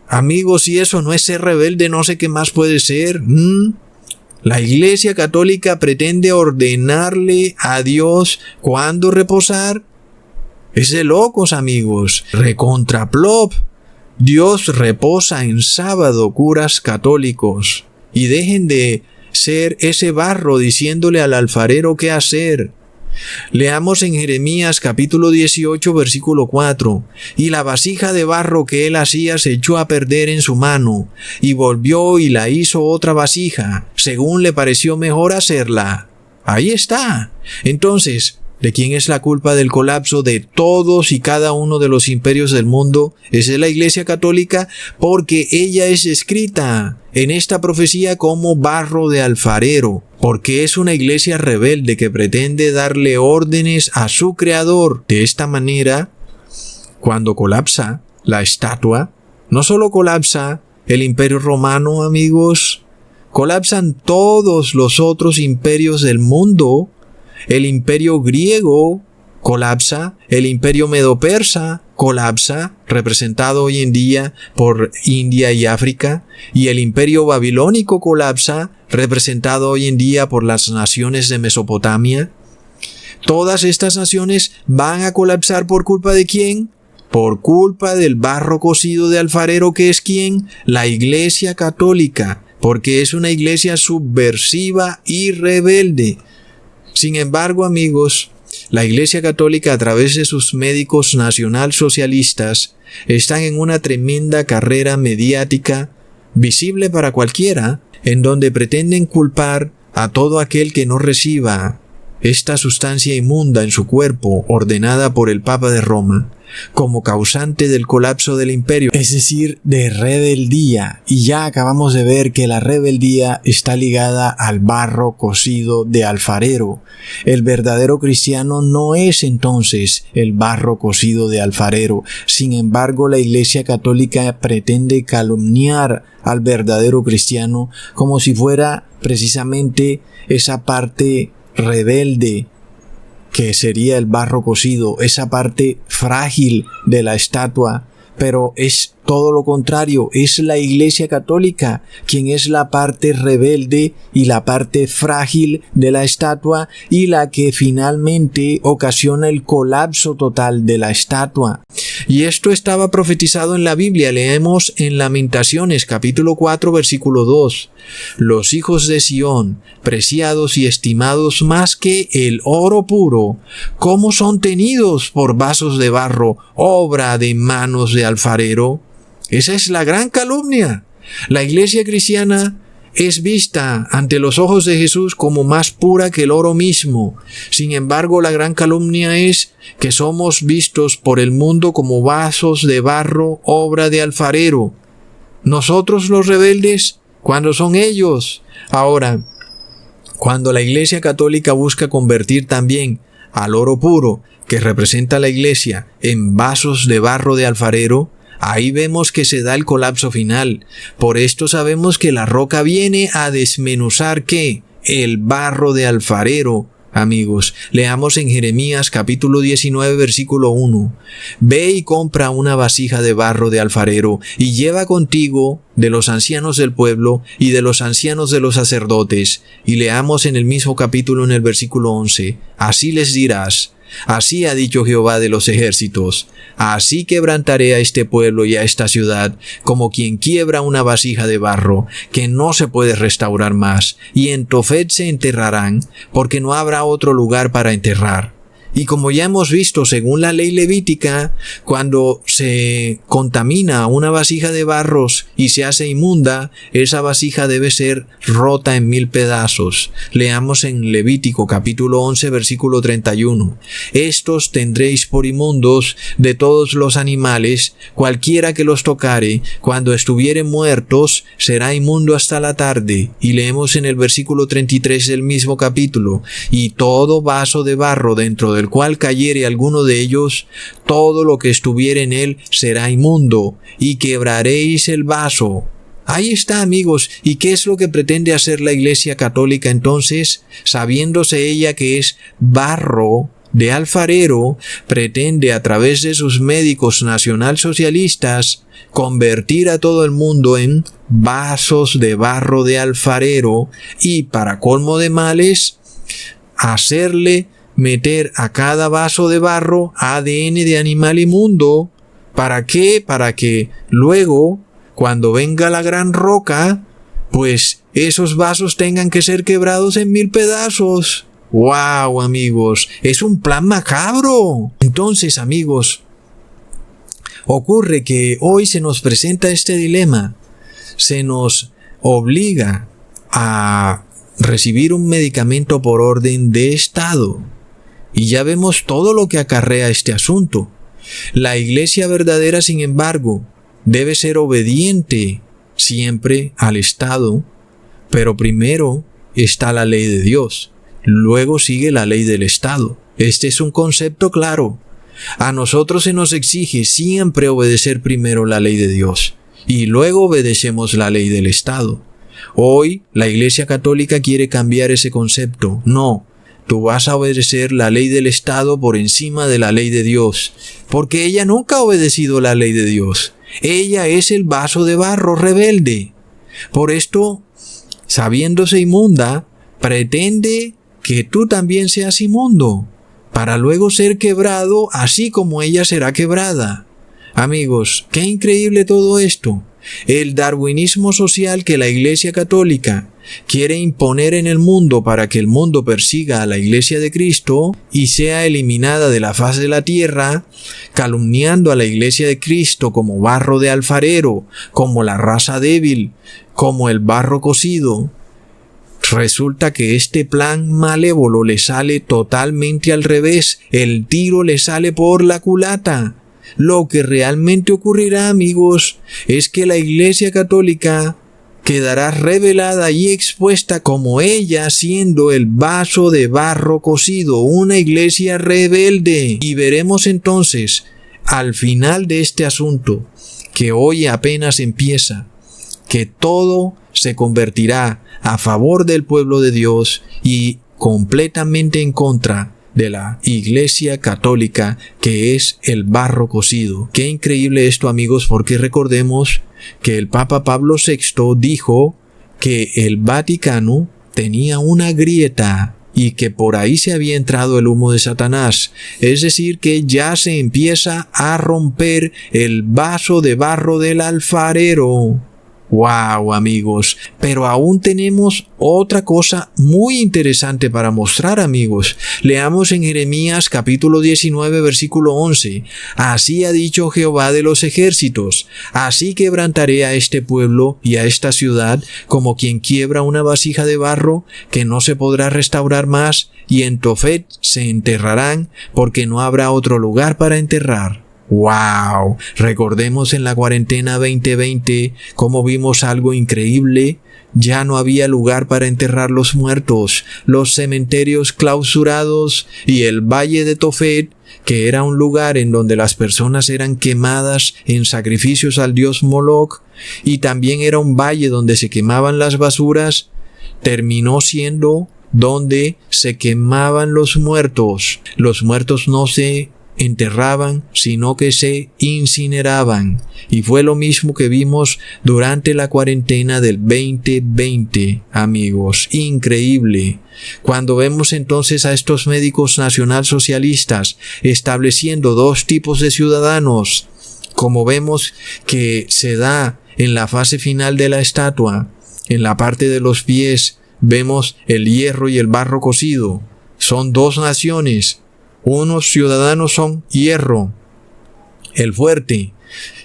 amigos, si eso no es ser rebelde, no sé qué más puede ser. La Iglesia Católica pretende ordenarle a Dios cuándo reposar. Es de locos, amigos. Recontraplop. Dios reposa en sábado, curas católicos. Y dejen de ser ese barro diciéndole al alfarero qué hacer. Leamos en Jeremías capítulo 18 versículo 4. Y la vasija de barro que él hacía se echó a perder en su mano, y volvió y la hizo otra vasija, según le pareció mejor hacerla. Ahí está. Entonces, ¿de quién es la culpa del colapso de todos y cada uno de los imperios del mundo? Es de la Iglesia Católica, porque ella es descrita en esta profecía como barro de alfarero, porque es una iglesia rebelde que pretende darle órdenes a su creador. De esta manera, cuando colapsa la estatua, no solo colapsa el imperio romano, amigos, colapsan todos los otros imperios del mundo. El imperio griego colapsa, el imperio medo-persa colapsa, representado hoy en día por India y África, y el imperio babilónico colapsa, representado hoy en día por las naciones de Mesopotamia. Todas estas naciones van a colapsar ¿por culpa de quién? Por culpa del barro cocido de alfarero, que es ¿quién? La Iglesia Católica, porque es una iglesia subversiva y rebelde. Sin embargo, amigos, la Iglesia Católica, a través de sus médicos nacionalsocialistas, están en una tremenda carrera mediática, visible para cualquiera, en donde pretenden culpar a todo aquel que no reciba esta sustancia inmunda en su cuerpo, ordenada por el Papa de Roma, como causante del colapso del imperio, es decir, de rebeldía. Y ya acabamos de ver que la rebeldía está ligada al barro cocido de alfarero. El verdadero cristiano no es entonces el barro cocido de alfarero. Sin embargo, la Iglesia Católica pretende calumniar al verdadero cristiano como si fuera precisamente esa parte rebelde que sería el barro cocido, esa parte frágil de la estatua, pero es todo lo contrario, es la Iglesia Católica quien es la parte rebelde y la parte frágil de la estatua y la que finalmente ocasiona el colapso total de la estatua. Y esto estaba profetizado en la Biblia. Leemos en Lamentaciones capítulo 4 versículo 2. Los hijos de Sión, preciados y estimados más que el oro puro, ¿cómo son tenidos por vasos de barro, obra de manos de alfarero? Esa es la gran calumnia. La iglesia cristiana es vista ante los ojos de Jesús como más pura que el oro mismo. Sin embargo, la gran calumnia es que somos vistos por el mundo como vasos de barro, obra de alfarero. Nosotros los rebeldes, cuando son ellos. Ahora, cuando la Iglesia Católica busca convertir también al oro puro, que representa la Iglesia, en vasos de barro de alfarero, ahí vemos que se da el colapso final. Por esto sabemos que la roca viene a desmenuzar ¿qué? El barro de alfarero. Amigos, leamos en Jeremías capítulo 19 versículo 1. Ve y compra una vasija de barro de alfarero y lleva contigo de los ancianos del pueblo y de los ancianos de los sacerdotes. Y leamos en el mismo capítulo en el versículo 11. Así les dirás: así ha dicho Jehová de los ejércitos, así quebrantaré a este pueblo y a esta ciudad, como quien quiebra una vasija de barro, que no se puede restaurar más, y en Tofet se enterrarán, porque no habrá otro lugar para enterrar. Y como ya hemos visto, según la ley levítica, cuando se contamina una vasija de barros y se hace inmunda, esa vasija debe ser rota en 1000 pedazos. Leamos en Levítico capítulo 11 versículo 31. Estos tendréis por inmundos de todos los animales, cualquiera que los tocare, cuando estuvieren muertos, será inmundo hasta la tarde. Y leemos en el versículo 33 del mismo capítulo. Y todo vaso de barro dentro del cual cayere alguno de ellos, todo lo que estuviere en él será inmundo, y quebraréis el vaso. Ahí está, amigos. ¿Y qué es lo que pretende hacer la Iglesia Católica entonces? Sabiéndose ella que es barro de alfarero, pretende a través de sus médicos nacionalsocialistas convertir a todo el mundo en vasos de barro de alfarero y, para colmo de males, hacerle meter a cada vaso de barro ADN de animal inmundo. ¿Para qué? Para que luego, cuando venga la gran roca, pues esos vasos tengan que ser quebrados en 1000 pedazos. ¡Wow, amigos! Es un plan macabro. Entonces, amigos, ocurre que hoy se nos presenta este dilema. Se nos obliga a recibir un medicamento por orden de Estado. Y ya vemos todo lo que acarrea este asunto. La iglesia verdadera, sin embargo, debe ser obediente siempre al Estado, pero primero está la ley de Dios, luego sigue la ley del Estado. Este es un concepto claro. A nosotros se nos exige siempre obedecer primero la ley de Dios y luego obedecemos la ley del Estado. Hoy la Iglesia Católica quiere cambiar ese concepto. No, tú vas a obedecer la ley del Estado por encima de la ley de Dios, porque ella nunca ha obedecido la ley de Dios. Ella es el vaso de barro rebelde. Por esto, sabiéndose inmunda, pretende que tú también seas inmundo, para luego ser quebrado así como ella será quebrada. Amigos, qué increíble todo esto. El darwinismo social que la Iglesia Católica quiere imponer en el mundo para que el mundo persiga a la Iglesia de Cristo y sea eliminada de la faz de la tierra, calumniando a la Iglesia de Cristo como barro de alfarero, como la raza débil, como el barro cocido. Resulta que este plan malévolo le sale totalmente al revés, el tiro le sale por la culata. Lo que realmente ocurrirá, amigos, es que la Iglesia Católica quedará revelada y expuesta como ella siendo el vaso de barro cocido, una iglesia rebelde. Y veremos entonces, al final de este asunto, que hoy apenas empieza, que todo se convertirá a favor del pueblo de Dios y completamente en contra de la Iglesia Católica, que es el barro cocido. Qué increíble esto, amigos, porque recordemos que el Papa Pablo VI dijo que el Vaticano tenía una grieta y que por ahí se había entrado el humo de Satanás. Es decir, que ya se empieza a romper el vaso de barro del alfarero. ¡Wow, amigos! Pero aún tenemos otra cosa muy interesante para mostrar, amigos. Leamos en Jeremías capítulo 19, versículo 11. Así ha dicho Jehová de los ejércitos: así quebrantaré a este pueblo y a esta ciudad como quien quiebra una vasija de barro que no se podrá restaurar más, y en Tofet se enterrarán porque no habrá otro lugar para enterrar. ¡Wow! Recordemos en la cuarentena 2020 cómo vimos algo increíble. Ya no había lugar para enterrar los muertos, los cementerios clausurados y el valle de Tofet, que era un lugar en donde las personas eran quemadas en sacrificios al dios Moloch, y también era un valle donde se quemaban las basuras, terminó siendo donde se quemaban los muertos. Los muertos no se enterraban, sino que se incineraban. Y fue lo mismo que vimos durante la cuarentena del 2020, amigos. Increíble. Cuando vemos entonces a estos médicos nacionalsocialistas estableciendo dos tipos de ciudadanos, como vemos que se da en la fase final de la estatua, en la parte de los pies, vemos el hierro y el barro cocido. Son dos naciones. Unos ciudadanos son hierro, el fuerte,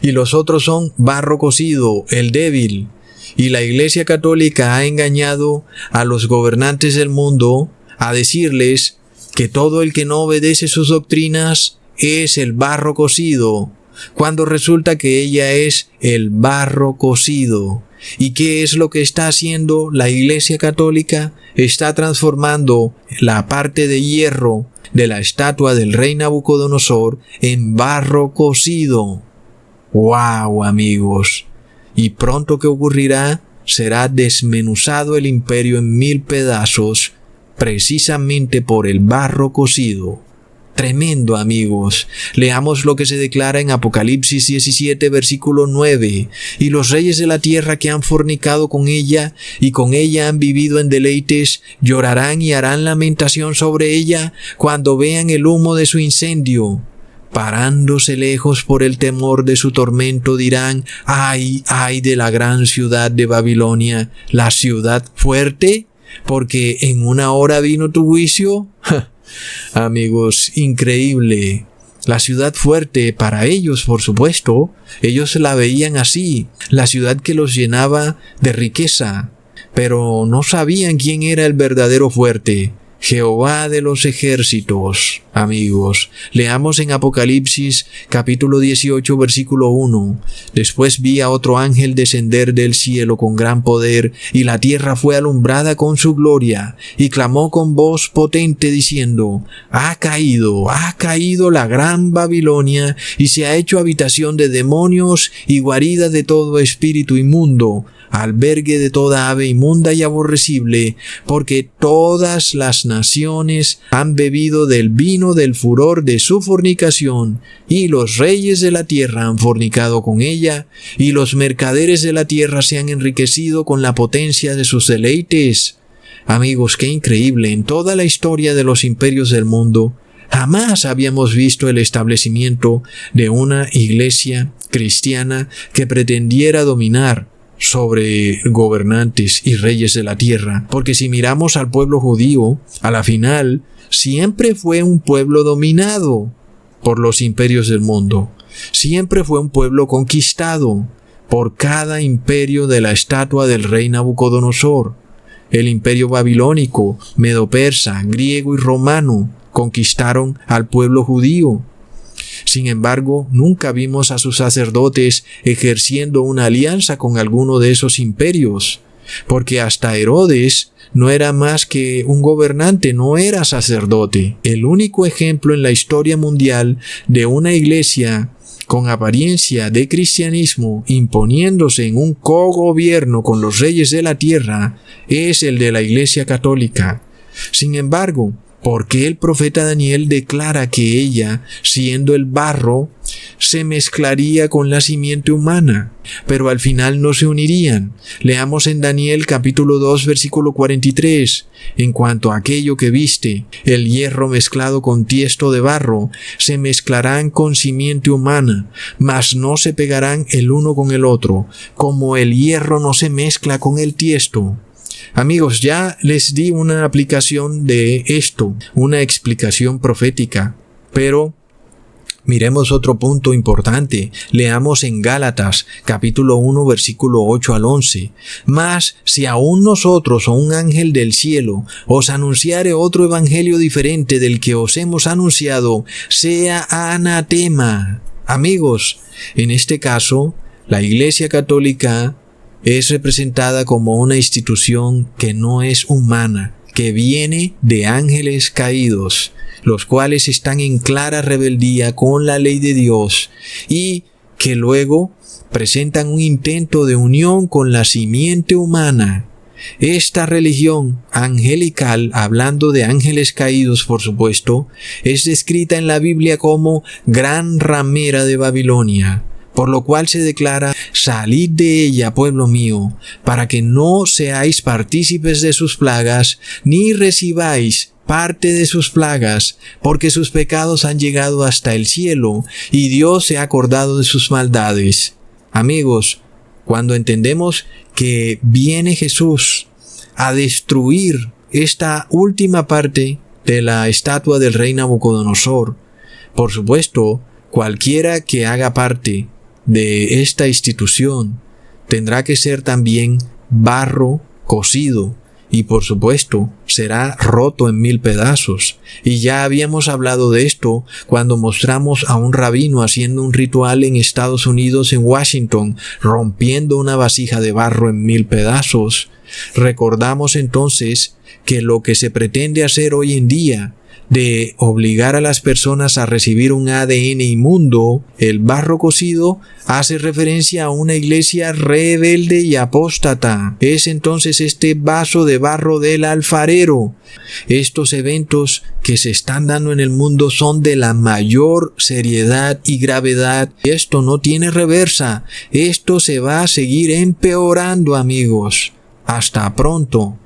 y los otros son barro cocido, el débil. Y la Iglesia Católica ha engañado a los gobernantes del mundo a decirles que todo el que no obedece sus doctrinas es el barro cocido, cuando resulta que ella es el barro cocido. ¿Y qué es lo que está haciendo la Iglesia Católica? Está transformando la parte de hierro de la estatua del rey Nabucodonosor en barro cocido. ¡Wow, amigos! Y pronto, ¿qué ocurrirá? Será desmenuzado el imperio en 1000 pedazos, precisamente por el barro cocido. Tremendo, amigos. Leamos lo que se declara en Apocalipsis 17, versículo 9. Y los reyes de la tierra que han fornicado con ella y con ella han vivido en deleites, llorarán y harán lamentación sobre ella cuando vean el humo de su incendio. Parándose lejos por el temor de su tormento, dirán: ¡ay, ay de la gran ciudad de Babilonia, la ciudad fuerte! porque en una hora vino tu juicio. Amigos, increíble. La ciudad fuerte para ellos, por supuesto, ellos la veían así, la ciudad que los llenaba de riqueza, pero no sabían quién era el verdadero fuerte. Jehová de los ejércitos. Amigos, leamos en Apocalipsis capítulo 18 versículo 1. Después vi a otro ángel descender del cielo con gran poder, y la tierra fue alumbrada con su gloria, y clamó con voz potente diciendo: ha caído la gran Babilonia, y se ha hecho habitación de demonios y guarida de todo espíritu inmundo, albergue de toda ave inmunda y aborrecible, porque todas las naciones han bebido del vino del furor de su fornicación, y los reyes de la tierra han fornicado con ella, y los mercaderes de la tierra se han enriquecido con la potencia de sus deleites. Amigos, qué increíble. En toda la historia de los imperios del mundo, jamás habíamos visto el establecimiento de una iglesia cristiana que pretendiera dominar sobre gobernantes y reyes de la tierra, porque si miramos al pueblo judío, a la final siempre fue un pueblo dominado por los imperios del mundo, siempre fue un pueblo conquistado por cada imperio de la estatua del rey Nabucodonosor. El imperio babilónico, medo-persa, griego y romano conquistaron al pueblo judío. Sin embargo, nunca vimos a sus sacerdotes ejerciendo una alianza con alguno de esos imperios, porque hasta Herodes no era más que un gobernante, no era sacerdote. El único ejemplo en la historia mundial de una iglesia con apariencia de cristianismo imponiéndose en un cogobierno con los reyes de la tierra es el de la Iglesia Católica. Sin embargo, ¿por qué el profeta Daniel declara que ella, siendo el barro, se mezclaría con la simiente humana, pero al final no se unirían? Leamos en Daniel capítulo 2 versículo 43. En cuanto a aquello que viste, el hierro mezclado con tiesto de barro, se mezclarán con simiente humana, mas no se pegarán el uno con el otro, como el hierro no se mezcla con el tiesto. Amigos, ya les di una aplicación de esto, una explicación profética, pero miremos otro punto importante. Leamos en Gálatas, capítulo 1, versículo 8 al 11. Mas si aún nosotros o un ángel del cielo os anunciare otro evangelio diferente del que os hemos anunciado, sea anatema. Amigos, en este caso, la Iglesia Católica es representada como una institución que no es humana, que viene de ángeles caídos, los cuales están en clara rebeldía con la ley de Dios y que luego presentan un intento de unión con la simiente humana. Esta religión angelical, hablando de ángeles caídos por supuesto, es descrita en la Biblia como gran ramera de Babilonia, por lo cual se declara: salid de ella, pueblo mío, para que no seáis partícipes de sus plagas, ni recibáis parte de sus plagas, porque sus pecados han llegado hasta el cielo, y Dios se ha acordado de sus maldades. Amigos, cuando entendemos que viene Jesús a destruir esta última parte de la estatua del rey Nabucodonosor, por supuesto, cualquiera que haga parte de esta institución tendrá que ser también barro cocido y por supuesto será roto en 1000 pedazos. Y ya habíamos hablado de esto cuando mostramos a un rabino haciendo un ritual en Estados Unidos, en Washington, rompiendo una vasija de barro en 1000 pedazos. Recordamos entonces que lo que se pretende hacer hoy en día de obligar a las personas a recibir un ADN inmundo, el barro cocido, hace referencia a una iglesia rebelde y apóstata. Es entonces este vaso de barro del alfarero. Estos eventos que se están dando en el mundo son de la mayor seriedad y gravedad. Esto no tiene reversa. Esto se va a seguir empeorando, amigos. Hasta pronto.